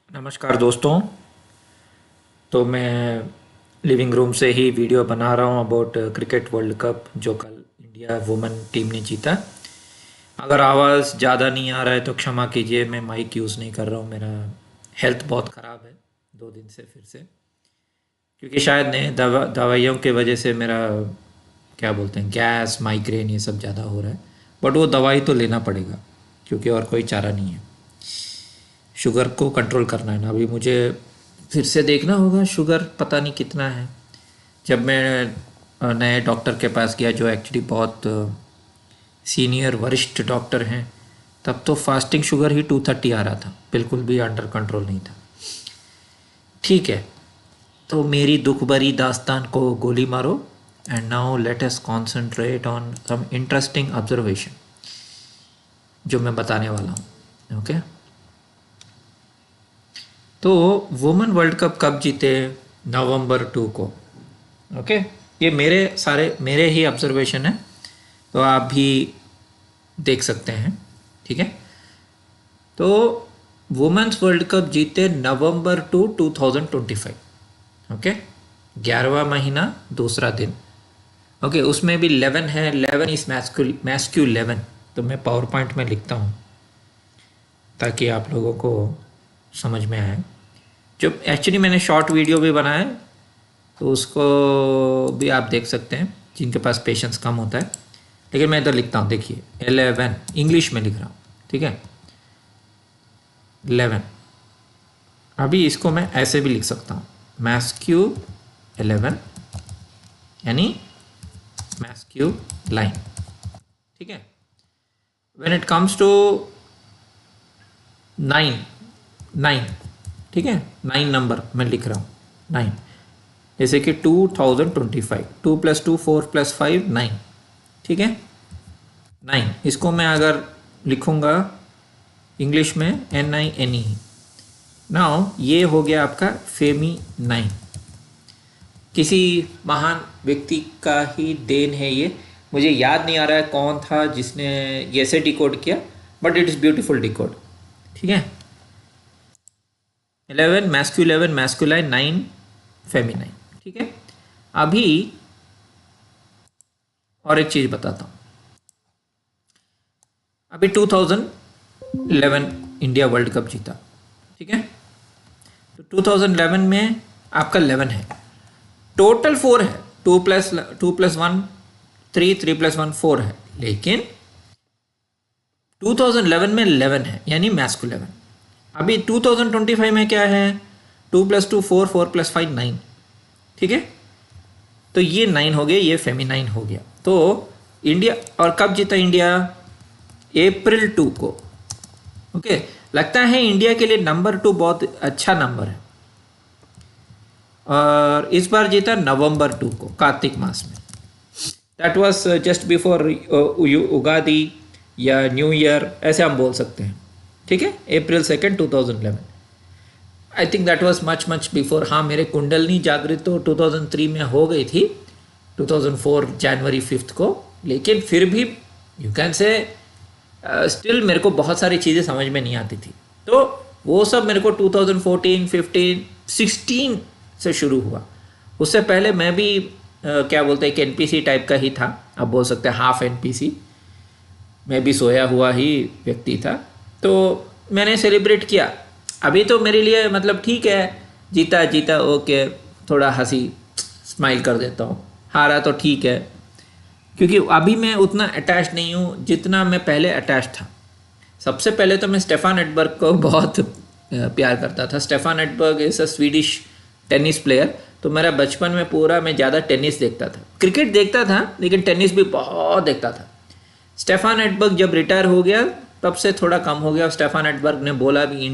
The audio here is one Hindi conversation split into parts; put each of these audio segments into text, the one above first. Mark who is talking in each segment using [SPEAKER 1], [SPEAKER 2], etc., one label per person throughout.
[SPEAKER 1] नमस्कार दोस्तों। तो मैं लिविंग रूम से ही वीडियो बना रहा हूँ अबाउट क्रिकेट वर्ल्ड कप जो कल इंडिया वुमेन टीम ने जीता। अगर आवाज़ ज़्यादा नहीं आ रहा है तो क्षमा कीजिए, मैं माइक यूज़ नहीं कर रहा हूँ। मेरा हेल्थ बहुत ख़राब है 2 दिन से फिर से, क्योंकि शायद ने दवाइयों के वजह से मेरा क्या बोलते हैं गैस माइग्रेन ये सब ज़्यादा हो रहा है। बट वो दवाई तो लेना पड़ेगा क्योंकि और कोई चारा नहीं है। शुगर को कंट्रोल करना है ना, अभी मुझे फिर से देखना होगा शुगर पता नहीं कितना है। जब मैं नए डॉक्टर के पास गया जो एक्चुअली बहुत सीनियर वरिष्ठ डॉक्टर हैं, तब तो फास्टिंग शुगर ही 230 आ रहा था, बिल्कुल भी अंडर कंट्रोल नहीं था। ठीक है, तो मेरी दुख भरी दास्तान को गोली मारो and now let us concentrate on some interesting observation जो मैं बताने वाला हूँ। ओके, तो वुमेन वर्ल्ड कप कब जीते? नवंबर 2 को। ओके, ये मेरे ही ऑब्जर्वेशन है, तो आप भी देख सकते हैं। ठीक है, तो वुमेन्स वर्ल्ड कप जीते नवंबर 2 2025। ओके, 11वां महीना दूसरा दिन। ओके, उसमें भी 11 है, 11 इस मैस्क्यू 11। तो मैं पावर पॉइंट में लिखता हूँ ताकि आप लोगों को समझ में आए। जो एक्चुअली मैंने शॉर्ट वीडियो भी बनाया है, तो उसको भी आप देख सकते हैं जिनके पास पेशेंस कम होता है। लेकिन मैं इधर लिखता हूँ, देखिए 11 इंग्लिश में लिख रहा हूँ। ठीक है, 11। अभी इसको मैं ऐसे भी लिख सकता हूँ, मैस्क्यू 11 यानी मैस्क्यू लाइन। ठीक है, व्हेन इट कम्स टू 9, ठीक है, 9 नंबर मैं लिख रहा हूँ 9, जैसे कि 2025, 2 + 2 4 + 5 9। ठीक है, 9 इसको मैं अगर लिखूँगा इंग्लिश में NINE। नाउ ये हो गया आपका फेमी 9। किसी महान व्यक्ति का ही देन है ये। मुझे याद नहीं आ रहा है कौन था जिसने ये ऐसे डिकोड किया, but it is beautiful decode. ठीक है, 11 मैस्क्यू 11 मैस्कुलाइन 9 फेमिनाइन। ठीक है, अभी और एक चीज़ बताता हूँ। अभी 2011 इंडिया वर्ल्ड कप जीता। ठीक है, तो 2011 में आपका 11 है, टोटल 4 है, 2 + 1 3, 3 + 1 4 है, लेकिन 2011 में 11 है यानी मैस्कु 11। अभी 2025 में क्या है? 2 + 2 4, 4 + 5 9। ठीक है, तो ये 9 हो गया, ये फेमिनाइन हो गया। तो इंडिया, और कब जीता इंडिया? अप्रैल 2 को। ओके, लगता है इंडिया के लिए नंबर 2 बहुत अच्छा नंबर है, और इस बार जीता नवंबर 2 को, कार्तिक मास में। That was just before Ugadi या न्यू ईयर, ऐसे हम बोल सकते हैं। ठीक है, अप्रैल 2 2011। I think that was much before. हाँ, मेरे कुंडलनी जागृत तो 2003 में हो गई थी, 2004 जनवरी 5 को, लेकिन फिर भी यू कैन से स्टिल मेरे को बहुत सारी चीज़ें समझ में नहीं आती थी। तो वो सब मेरे को 2014 15 16 से शुरू हुआ। उससे पहले मैं भी क्या बोलते हैं, एक NPC टाइप का ही था, आप बोल सकते हैं हाफ NPC। मैं भी सोया हुआ ही व्यक्ति था, तो मैंने सेलिब्रेट किया। अभी तो मेरे लिए मतलब ठीक है, जीता जीता ओके, थोड़ा हंसी स्माइल कर देता हूँ, हारा तो ठीक है, क्योंकि अभी मैं उतना अटैच नहीं हूँ जितना मैं पहले अटैच था। सबसे पहले तो मैं स्टेफान एडबर्ग को बहुत प्यार करता था। Stefan Edberg is a Swedish tennis player. तो मेरा बचपन में पूरा मैं ज़्यादा टेनिस देखता था, क्रिकेट देखता था लेकिन टेनिस भी बहुत देखता था। स्टेफान एडबर्ग जब रिटायर हो गया तब से थोड़ा कम हो गया। स्टेफान एडबर्ग ने बोला भी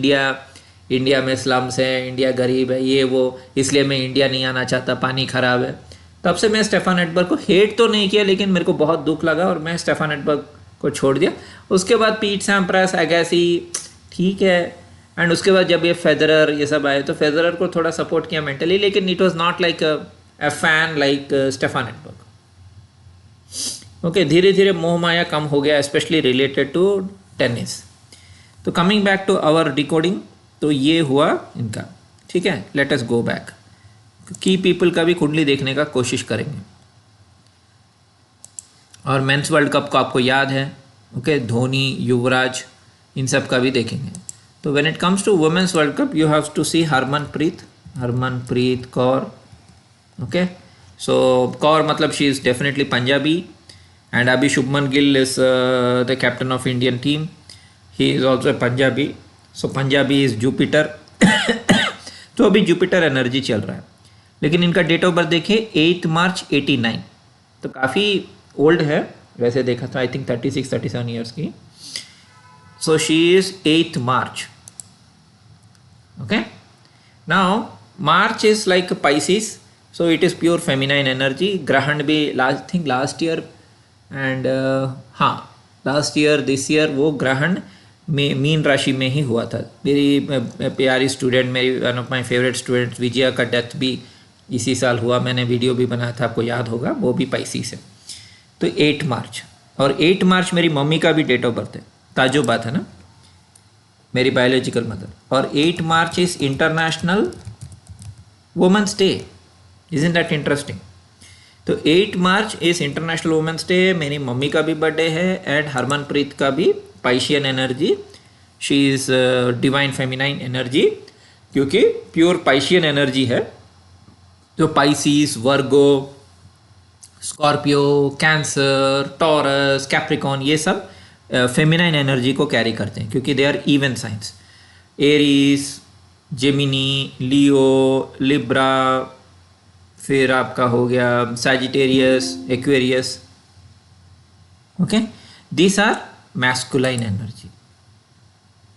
[SPEAKER 1] इंडिया में स्लम्स है, इंडिया गरीब है, ये वो, इसलिए मैं इंडिया नहीं आना चाहता, पानी ख़राब है। तब से मैं स्टेफान एडबर्ग को हेट तो नहीं किया, लेकिन मेरे को बहुत दुख लगा और मैं स्टेफान एडबर्ग को छोड़ दिया। उसके बाद पीट सैम्प्रास, अगैसी, ठीक है, एंड उसके बाद जब ये फेडरर ये सब आए तो फेडरर को थोड़ा सपोर्ट किया मेंटली, लेकिन it was not like a fan like Stefan Edberg. Okay, धीरे धीरे मोह माया कम हो गया, स्पेशली रिलेटेड टू टेनिस। तो coming back to our decoding, तो ये हुआ इनका, ठीक है। लेट अस गो बैक, की पीपल का भी कुंडली देखने का कोशिश करेंगे। और मेंस वर्ल्ड कप को आपको याद है, ओके, धोनी, युवराज, इन सब का भी देखेंगे। तो when it comes to women's world cup you have to see Harmanpreet Kaur, okay. So Kaur मतलब she is definitely Punjabi, and Abhi Shubman Gill is the captain of Indian team. He is also a Punjabi. So Punjabi is Jupiter. तो अभी जुपिटर एनर्जी चल रहा है, लेकिन इनका डेट ऑफ बर्थ देखिए 8 मार्च 89, तो काफ़ी ओल्ड है वैसे देखा था, आई थिंक 36-37 ईयर्स की। सो she is 8 March, okay. Now March is like Pisces, so it is pure feminine energy. ग्रहण भी लास्ट ईयर एंड हाँ लास्ट ईयर दिस ईयर वो ग्रहण में मीन राशि में ही हुआ था। मेरी प्यारी स्टूडेंट, मेरी one of my favourite students Vijaya का डेथ भी इसी साल हुआ, मैंने वीडियो भी बनाया था, आपको याद होगा, वो भी पाइसिस है। तो 8 मार्च, और 8 मार्च मेरी मम्मी का भी डेट ऑफ बर्थ है, ताजुब बात है ना, मेरी बायोलॉजिकल मदर। और 8 March is international women's day, isn't that interesting. तो 8 March is international women's day, मेरी मम्मी का भी बर्थडे है, एंड हरमनप्रीत का भी Piscean energy, she is divine feminine energy, क्योंकि प्योर पाइशियन एनर्जी है। तो Pisces, Virgo, Scorpio, Cancer, Taurus, Capricorn, ये सब फेमिनाइन एनर्जी को कैरी करते हैं, क्योंकि they are even signs. Aries, Gemini, Leo, Libra, फिर आपका हो गया Sagittarius, Aquarius, okay, these are masculine energy,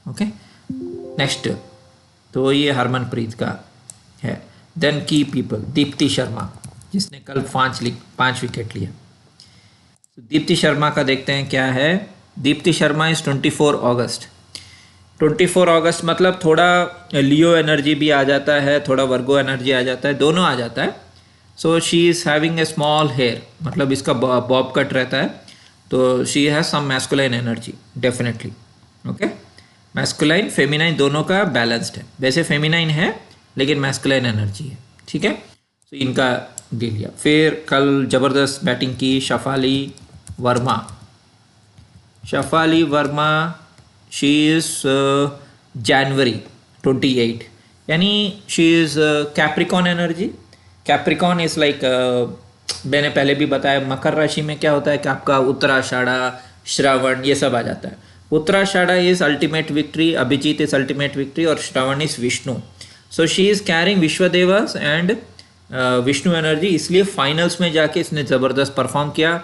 [SPEAKER 1] okay. Next, तो ये हरमनप्रीत का है। देन की पीपल, दीप्ति शर्मा, जिसने कल 5 विकेट लिया। तो दीप्ति शर्मा का देखते हैं क्या है। दीप्ति शर्मा इज 24 अगस्त। 24 अगस्त मतलब थोड़ा लियो एनर्जी भी आ जाता है, थोड़ा वर्गो एनर्जी आ जाता है, दोनों आ जाता है। So she is having a small hair, मतलब इसका बॉब कट रहता है, तो she has some masculine energy definitely, okay. Masculine feminine दोनों का बैलेंस्ड है, वैसे फेमिनाइन है लेकिन मैस्कुलाइन एनर्जी है, ठीक है। तो इनका दे लिया। फिर कल ज़बरदस्त बैटिंग की शफाली वर्मा। शफाली वर्मा शी इज़ जनवरी 28, यानी she is Capricorn energy. Capricorn is like, मैंने पहले भी बताया, मकर राशि में क्या होता है कि आपका उत्तराषाढ़ा, श्रावण, ये सब आ जाता है। Uttarashadha is ultimate victory, Abhijit is ultimate victory, और Shravan is Vishnu. So she is carrying Vishvadevas and Vishnu energy, इसलिए फाइनल्स में जाके इसने ज़बरदस्त परफॉर्म किया,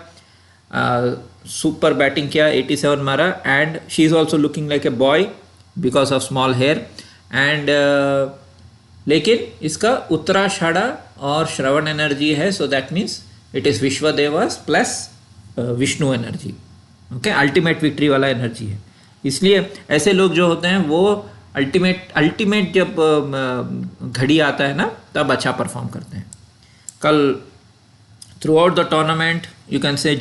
[SPEAKER 1] सुपर बैटिंग किया, 87 मारा, and she is also looking like a boy because of small hair and लेकिन इसका उत्तराषाढ़ा और श्रवण एनर्जी है, so that means it is Vishvadevas plus Vishnu energy, okay. Ultimate victory वाला एनर्जी है, इसलिए ऐसे लोग जो होते हैं वो अल्टीमेट जब घड़ी आता है ना, तब अच्छा परफॉर्म करते हैं। कल throughout the tournament you can say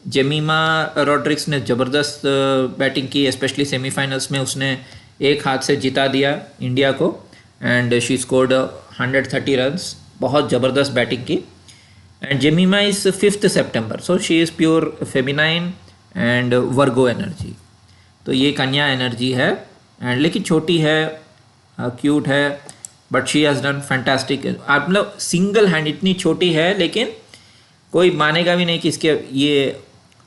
[SPEAKER 1] Jemimah Rodrigues ने ज़बरदस्त बैटिंग की, स्पेशली सेमीफाइनल्स में उसने एक हाथ से जिता दिया इंडिया को, एंड शी स्कोर्ड 130 रन्स, बहुत ज़बरदस्त बैटिंग की। एंड जेमिमा इज़ 5 सितंबर, so she is pure feminine and Virgo energy. तो ये कन्या एनर्जी है, एंड लेकिन छोटी है, क्यूट है, but she has done fantastic. आप मतलब सिंगल हैंड, इतनी छोटी है लेकिन कोई मानेगा भी नहीं कि इसके ये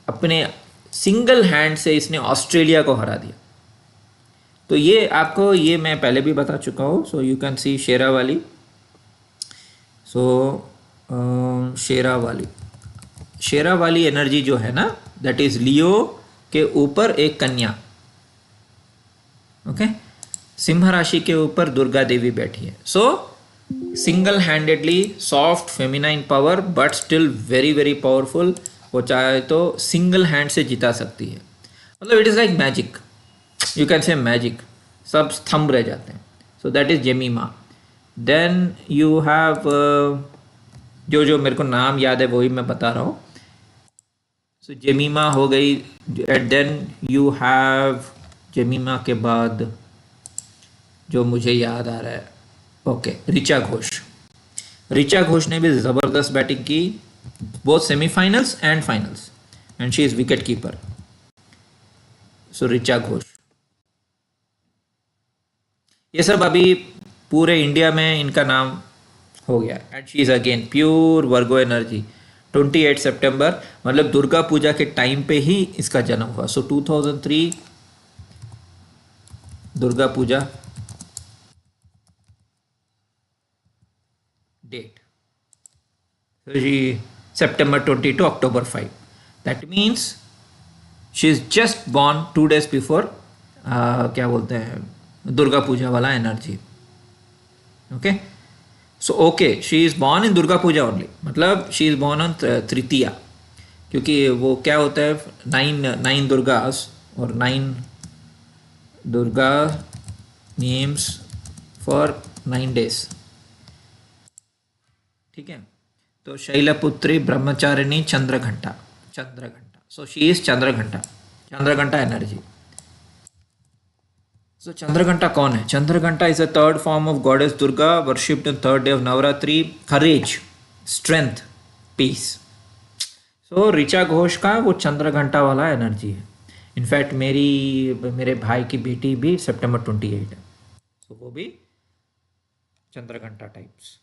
[SPEAKER 1] अपने सिंगल हैंड से इसने ऑस्ट्रेलिया को हरा दिया। तो ये आपको, ये मैं पहले भी बता चुका हूँ। So you can see Sherawali. So Sherawali energy जो है ना, दैट इज़ लियो के ऊपर एक कन्या, ओके। सिंह राशि के ऊपर दुर्गा देवी बैठी है। सो single handedly soft feminine power, but still very very powerful. वो चाहे तो सिंगल हैंड से जिता सकती है, मतलब it is like magic, you can say magic, सब स्तंभ रह जाते हैं। So that is Jemimah. Then you have जो मेरे को नाम याद है वही मैं बता रहा हूँ। सो जेमिमा हो गई, देन यू हैव जेमिमा के बाद जो मुझे याद आ रहा है, ओके, ऋचा घोष। ऋचा घोष ने भी ज़बरदस्त बैटिंग की, both semifinals and finals, and she is wicket keeper. So Richa Ghosh, ये सब अभी पूरे इंडिया में इनका नाम हो गया। And she is again pure Virgo energy. 28 सितंबर, मतलब दुर्गा पूजा के टाइम पे ही इसका जन्म हुआ। सो 2003 Durga Puja date, September 20 to October 5. That means she is just born 2 days before क्या बोलते हैं दुर्गा पूजा वाला energy. Okay, so okay, she is born in Durga Puja only, मतलब she is born on Tritiya, क्योंकि वो क्या होता है, 9 दुर्गास और 9 दुर्गा नेम्स फॉर 9 days। ठीक है, तो Shailputri Brahmacharini Chandraghanta, so she is Chandraghanta energy. So Chandraghanta कौन है? Chandraghanta is a third form of goddess Durga, worshipped on third day of Navratri, courage, strength, peace. So Richa Ghosh का वो चंद्रघंटा वाला एनर्जी है। इनफैक्ट मेरे भाई की बेटी भी September 28 है, सो वो भी चंद्रघंटा टाइप्स।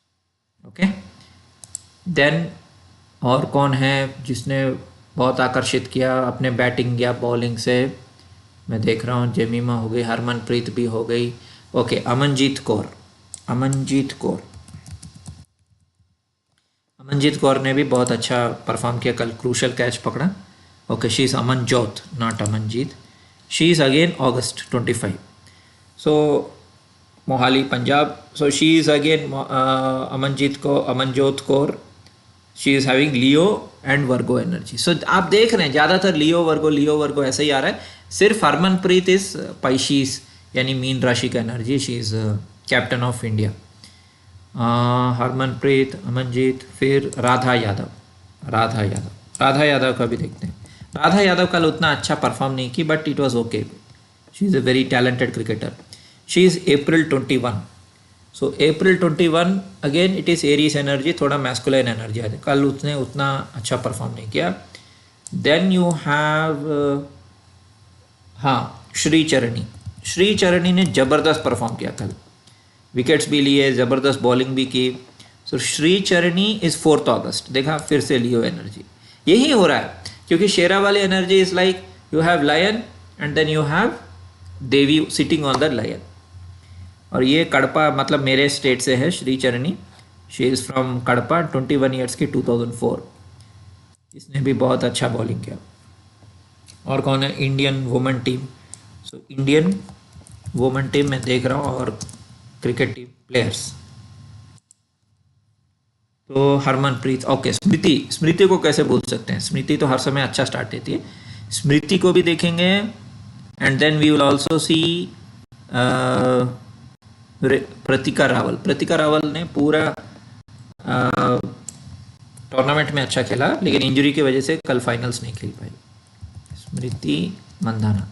[SPEAKER 1] ओके, देन और कौन है जिसने बहुत आकर्षित किया अपने बैटिंग या बॉलिंग से? मैं देख रहा हूँ जेमिमा हो गई, हरमनप्रीत भी हो गई। ओके, अमनजीत कौर ने भी बहुत अच्छा परफॉर्म किया, कल क्रूशल कैच पकड़ा। Okay, she is Amanjot, not Amanjeet. She is again August 25। So Mohali Punjab. So she is again Amanjot Kaur, she is having Leo and Virgo energy. So आप देख रहे हैं ज़्यादातर लियो वर्गो ऐसे ही आ रहा है। सिर्फ हरमनप्रीत इज पाइशीस यानी मीन राशि का energy, she is captain of India. Harmanpreet, Amanjeet, फिर राधा यादव का भी देखते हैं। राधा यादव कल उतना अच्छा परफॉर्म नहीं की, but it was okay, she is a very talented cricketer. She is April 21। So April 21 again it is Aries energy, थोड़ा मैस्कुलाइन एनर्जी आती है। कल उसने उतना अच्छा परफॉर्म नहीं किया। देन यू हैव श्री चरणी ने ज़बरदस्त परफॉर्म किया कल, विकेट्स भी लिए, ज़बरदस्त बॉलिंग भी की। सो श्री चरणी इज़ 4 August। देखा, फिर से लियो एनर्जी। यही हो रहा है, क्योंकि शेरा वाली energy is like you have lion and then you have Devi sitting on the lion. और ये कड़पा, मतलब मेरे स्टेट से है श्री चरणी, she is from Kadapa, 21 years की, 2004। इसने भी बहुत अच्छा बॉलिंग किया। और कौन है? Indian women team. So Indian women team में देख रहा हूँ, और क्रिकेट टीम प्लेयर्स तो हरमनप्रीत। ओके, स्मृति को कैसे भूल सकते हैं? स्मृति तो हर समय अच्छा स्टार्ट देती है, स्मृति को भी देखेंगे। And then we will also see Pratika Rawal ने पूरा टूर्नामेंट में अच्छा खेला, लेकिन इंजरी की वजह से कल फाइनल्स नहीं खेल पाई। स्मृति मंदाना,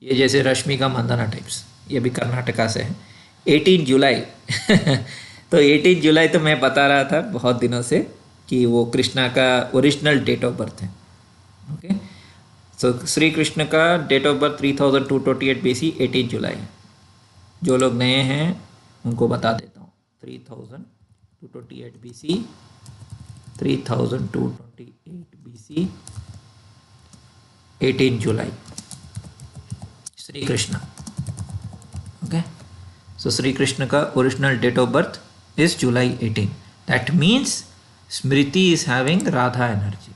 [SPEAKER 1] ये जैसे रश्मिका मंदाना टाइप्स, ये भी कर्नाटका से है। 18 जुलाई तो 18 जुलाई तो मैं बता रहा था बहुत दिनों से कि वो कृष्णा का ओरिजिनल डेट ऑफ बर्थ है। ओके, सो श्री कृष्ण का डेट ऑफ बर्थ 3228 BC 18 जुलाई। जो लोग नए हैं उनको बता देता हूँ, 3228 BC 18 जुलाई, श्री कृष्ण। ओके, सो श्री कृष्ण का original date of birth is July 18। That means Smriti is having Radha energy.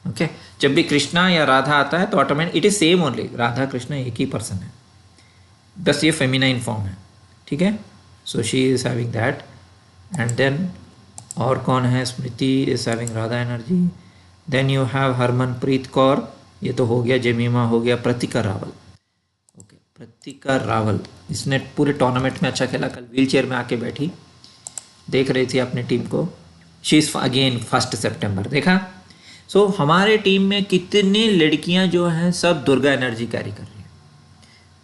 [SPEAKER 1] Okay, जब भी कृष्णा या राधा आता है तो automatic it is same only, Radha Krishna एक ही पर्सन है, बस ये फेमिनाइन फॉर्म है। ठीक है, so she is having that. And then और कौन है? Smriti is having Radha energy. Then you have Harmanpreet Kaur, ये तो हो गया, जेमिमा हो गया, प्रतिका रावल। ओके, प्रतिका रावल, इसने पूरे टूर्नामेंट में अच्छा खेला, कल व्हील चेयर में आके बैठी, देख रही थी अपने टीम को। शी इज़ अगेन 1 सितंबर। देखा, सो हमारे टीम में कितनी लड़कियां जो हैं सब दुर्गा एनर्जी कैरी कर रही हैं।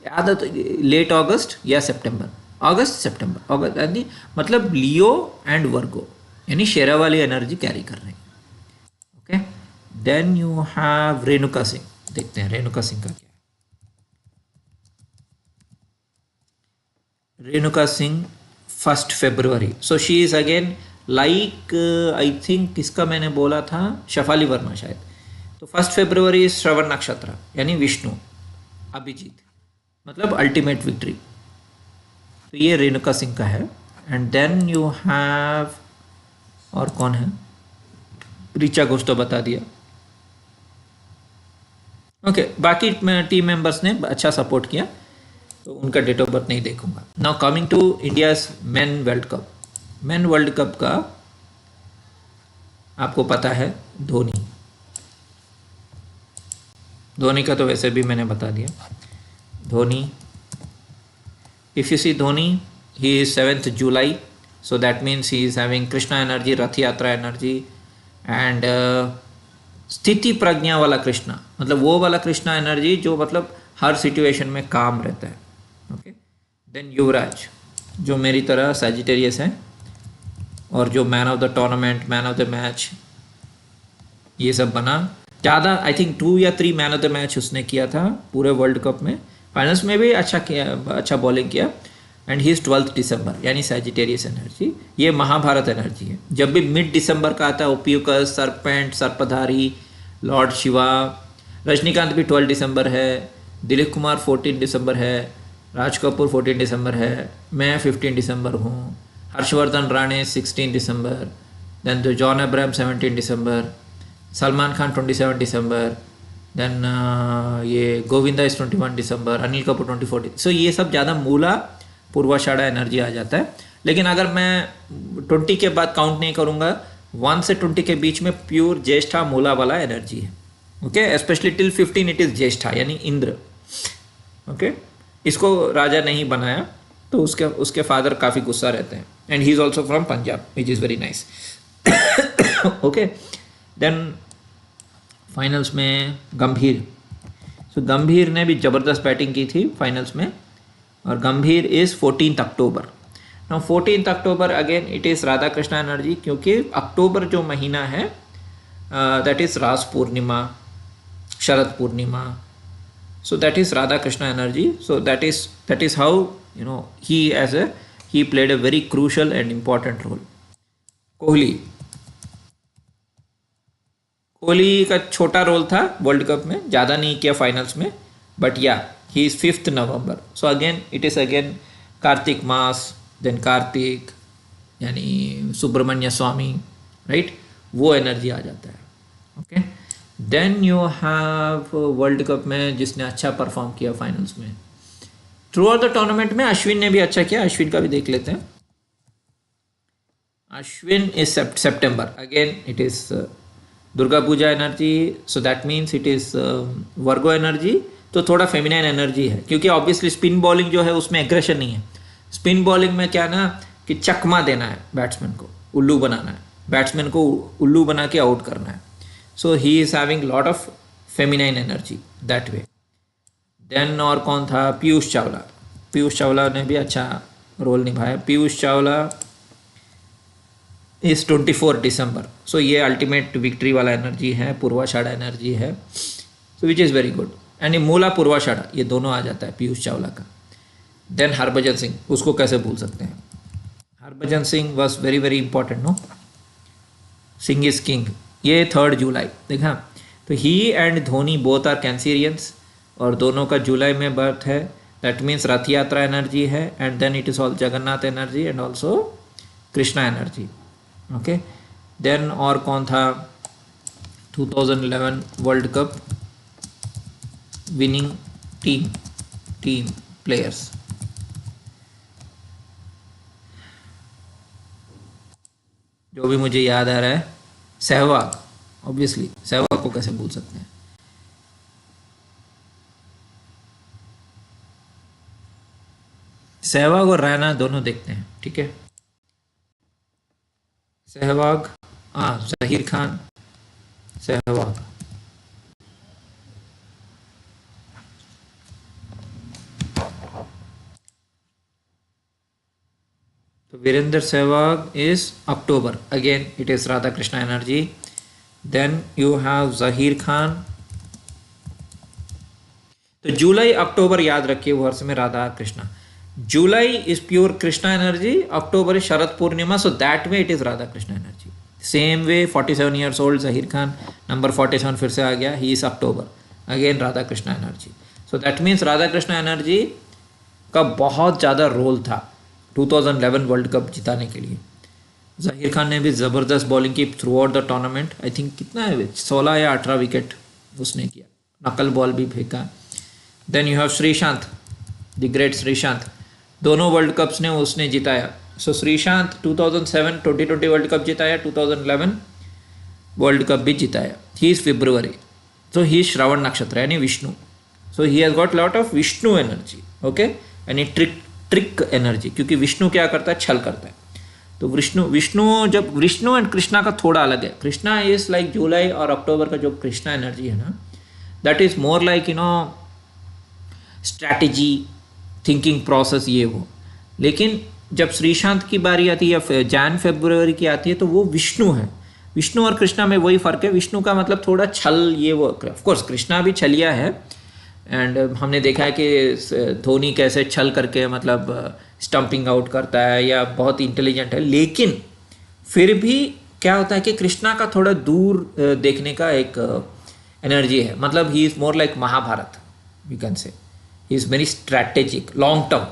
[SPEAKER 1] ज़्यादा तो लेट अगस्त या सितंबर, अगस्त सितंबर, अगस्त यानी मतलब लियो एंड वर्गो यानी शेरा वाली एनर्जी कैरी कर रहे हैं। Okay, then you have Renuka Singh. देखते हैं रेणुका सिंह का क्या है। रेणुका सिंह 1 फरवरी, so she is again like I think किसका मैंने बोला था, शफाली वर्मा शायद। तो 1 फरवरी श्रवण नक्षत्र यानी विष्णु अभिजीत, मतलब अल्टीमेट विक्ट्री। तो ये रेणुका सिंह का है। एंड देन यू हैव, और कौन है, ऋचा घोष तो बता दिया। ओके, बाकी टीम मेंबर्स ने अच्छा सपोर्ट किया, तो उनका डेट ऑफ बर्थ नहीं देखूंगा। Now coming to India's men world cup. Men world cup का आपको पता है धोनी। धोनी का तो वैसे भी मैंने बता दिया। Dhoni, if you see Dhoni, he is 7th July, so that means he is having Krishna energy, Rath Yatra energy and स्थिति प्रज्ञा वाला कृष्णा, मतलब वो वाला कृष्णा एनर्जी जो मतलब हर सिचुएशन में काम रहता है। ओके, देन युवराज जो मेरी तरह सैजिटेरियस है और जो man of the tournament, man of the match, ये सब बना। ज़्यादा आई थिंक 2 या 3 मैन ऑफ द मैच उसने किया था पूरे वर्ल्ड कप में। फाइनल्स में भी अच्छा किया, अच्छा बॉलिंग किया। And he is 12th December यानी सैजिटेरियस एनर्जी। ये महाभारत एनर्जी है। जब भी मिड दिसंबर का आता है, ओपियुकस, सरपेंट, सर्पधारी, लॉर्ड शिवा, रजनीकांत भी 12 दिसंबर है, दिलीप कुमार 14 दिसंबर है, राज कपूर 14 दिसंबर है, मैं 15 दिसंबर हूँ, हर्षवर्धन राणे 16 दिसंबर, देन जो जॉन अब्राहम 17 दिसंबर, सलमान खान 27 दिसंबर, देन ये गोविंदा इज 21 दिसंबर, अनिल कपूर 24। सो ये सब ज़्यादा मूला पूर्वाषाढ़ा एनर्जी आ जाता है। लेकिन अगर मैं 20 के बाद काउंट नहीं करूँगा, 1 से 20 के बीच में प्योर ज्येष्ठा मूला वाला एनर्जी है। Okay, specially till 15 it is Jyeshtha यानी इंद्र। ओके, इसको राजा नहीं बनाया, तो उसके फादर काफ़ी गुस्सा रहते हैं। And he is also from Punjab which is very nice. Okay, then finals में गंभीर। सो गंभीर ने भी ज़बरदस्त बैटिंग की थी फाइनल्स में, और Gambhir is 14th October। Now 14th October again it is Radha Krishna energy, क्योंकि अक्टूबर जो महीना है that is Ras Purnima, Sharad Purnima. So that is Radha Krishna energy. So that is how you know he played a very crucial and important role। Kohli का छोटा रोल था वर्ल्ड कप में, ज़्यादा नहीं किया फाइनल्स में, but yeah he is 5th November। So again it is again Kartik maas, then Kartik यानी सुब्रमण्य स्वामी, राइट, वो एनर्जी आ जाता है। Okay, then you have world cup में जिसने अच्छा परफॉर्म किया फाइनल्स में, थ्रू आउट द टूर्नामेंट में अश्विन ने भी अच्छा किया। अश्विन का भी देख लेते हैं। Ashwin is September, again it is Durga Puja energy, so that means it is Virgo energy, तो थोड़ा फेमिनाइन एनर्जी है, क्योंकि ऑब्वियसली स्पिन बॉलिंग जो है उसमें एग्रेशन नहीं है। स्पिन बॉलिंग में क्या ना कि चकमा देना है बैट्समैन को, उल्लू बनाना है, बैट्समैन को उल्लू बना के आउट करना है। So he is having lot of feminine energy that way. Then और कौन था, पीयूष चावला। पीयूष चावला ने भी अच्छा रोल निभाया। पीयूष चावला इस 24 December। सो ये अल्टीमेट विक्ट्री वाला एनर्जी है, पूर्वाषाढ़ा एनर्जी है, सो विच इज़ वेरी गुड। यानी मूला पूर्वाषाढ़ा ये दोनों आ जाता है पीयूष चावला का। देन हरभजन सिंह, उसको कैसे भूल सकते हैं। Harbhajan Singh was very very important, no, Singh is king. ये 3rd July देखा। तो he and Dhoni both are Cancerians, और दोनों का जुलाई में बर्थ है। That means Rath Yatra energy है, and then it is all Jagannath energy and also Krishna energy. Okay, then और कौन था, 2011 world cup winning team players, जो भी मुझे याद आ रहा है, सहवाग, ऑब्वियसली सहवाग को कैसे भूल सकते हैं। सहवाग और रैना दोनों देखते हैं, ठीक है। सहवाग, हाँ, जहीर खान, सहवाग। तो Virender Sehwag is October, again it is Radha Krishna energy. Then you have Zaheer Khan. तो जुलाई अक्टूबर याद रखिए वर्ष में Radha Krishna. July is pure Krishna energy, October is Sharad Purnima, so that way it is Radha Krishna energy. Same way 47 years old Zaheer Khan, number 47 फिर से आ गया, he is October, again Radha Krishna energy. So that means Radha Krishna energy का बहुत ज़्यादा रोल था 2011 वर्ल्ड कप जिताने के लिए. जहीर खान ने भी ज़बरदस्त बॉलिंग की through out the tournament. I think कितना है 16 या 18 विकेट उसने किया, नकल बॉल भी फेंका. Then you have Sreesanth, the great Sreesanth, दोनों वर्ल्ड कप्स ने उसने जिताया. सो श्रीशांत 2007 2020 वर्ल्ड कप जिताया, 2011 वर्ल्ड कप भी जिताया. He is February, so he is Shravan नक्षत्र यानी Vishnu. So he has got lot of Vishnu energy, okay, यानी ट्रिक एनर्जी, क्योंकि विष्णु क्या करता है, छल करता है. तो विष्णु एंड कृष्णा का थोड़ा अलग है. कृष्णा इज लाइक जुलाई और अक्टूबर का जो कृष्णा एनर्जी है ना, that is more like strategy, thinking process, ये वो. लेकिन जब श्रीशांत की बारी आती है या जैन फरवरी की आती है तो वो विष्णु है. विष्णु और कृष्णा में वही फर्क है. विष्णु का मतलब थोड़ा छल, ये वो. ऑफकोर्स कृष्णा भी छलिया है, एंड हमने देखा है कि धोनी कैसे छल करके मतलब स्टंपिंग आउट करता है या बहुत इंटेलिजेंट है. लेकिन फिर भी क्या होता है कि कृष्णा का थोड़ा दूर देखने का एक एनर्जी है. मतलब he is more like Mahabharata, you can say. He is very strategic, long term.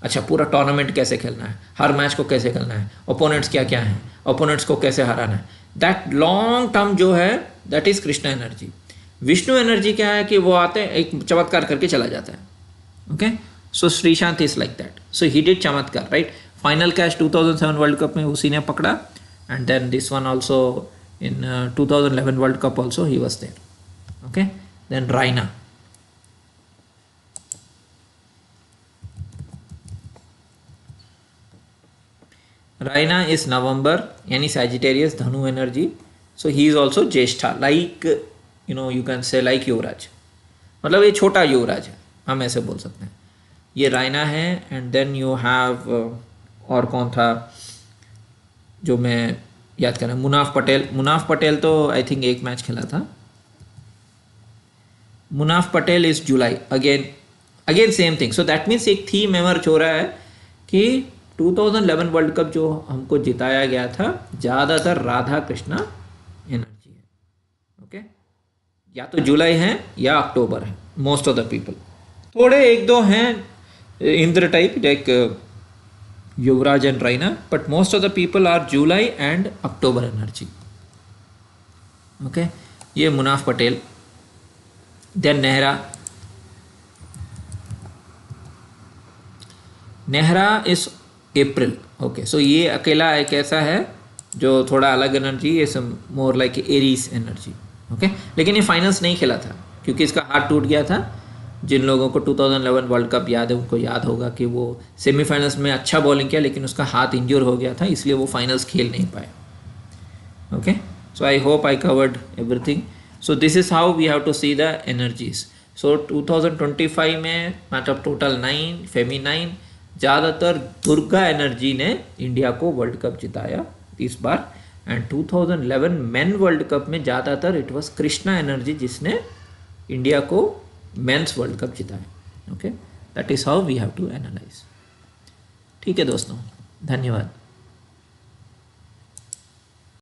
[SPEAKER 1] अच्छा, पूरा टूर्नामेंट कैसे खेलना है, हर मैच को कैसे खेलना है, ओपोनेंट्स क्या क्या हैं, ओपोनेंट्स को कैसे हराना है, दैट लॉन्ग टर्म जो है, that is Krishna energy. Vishnu energy क्या है कि वो आते हैं, एक चमत्कार करके चला जाता है. Okay, so Sreesanth is like that. So he did चमत्कार, right. Final catch 2007 world cup में उसी ने पकड़ा, and then this one also in 2011 world cup also he was there. Okay, then Raina. Raina is November यानी सैजिटेरियस, धनु energy. So he is also Jyeshtha, like you can say like Yuvraj. मतलब ये छोटा युवराज है, हम ऐसे बोल सकते हैं. ये रायना है. एंड देन यू हैव और कौन था जो मैं याद कर रहा हूँ, मुनाफ पटेल. मुनाफ पटेल तो आई थिंक एक मैच खेला था. Munaf Patel is July, again same thing. So that means एक थीम एमर्ज हो रहा है कि 2011 वर्ल्ड कप जो हमको जिताया गया था, ज़्यादातर राधा कृष्णा एनर्जी है. ओके, या तो जुलाई है या अक्टूबर है, मोस्ट ऑफ द पीपल. थोड़े एक दो हैं Indra type like Yuvraj and Raina, but most of the people are July and October energy. Okay, ये Munaf Patel. Then Nehra is April. Okay, so ये अकेला एक ऐसा है जो थोड़ा अलग एनर्जी, ये more like Aries energy. Okay, लेकिन ये फाइनल्स नहीं खेला था क्योंकि इसका हाथ टूट गया था. जिन लोगों को 2011 वर्ल्ड कप याद है उनको याद होगा कि वो सेमीफाइनल्स में अच्छा बॉलिंग किया, लेकिन उसका हाथ इंज्योर हो गया था, इसलिए वो फाइनल्स खेल नहीं पाए. Okay, so I hope I covered everything. So this is how we have to see the energies. So 2025 में मतलब टोटल 9, फेमी 9, ज़्यादातर दुर्गा एनर्जी ने इंडिया को वर्ल्ड कप जिताया इस बार. एंड 2011 मेन वर्ल्ड कप में ज़्यादातर इट वॉज कृष्णा एनर्जी जिसने इंडिया को मेंस वर्ल्ड कप जिताया. Okay, that is how we have to analyse. ठीक है दोस्तों, धन्यवाद.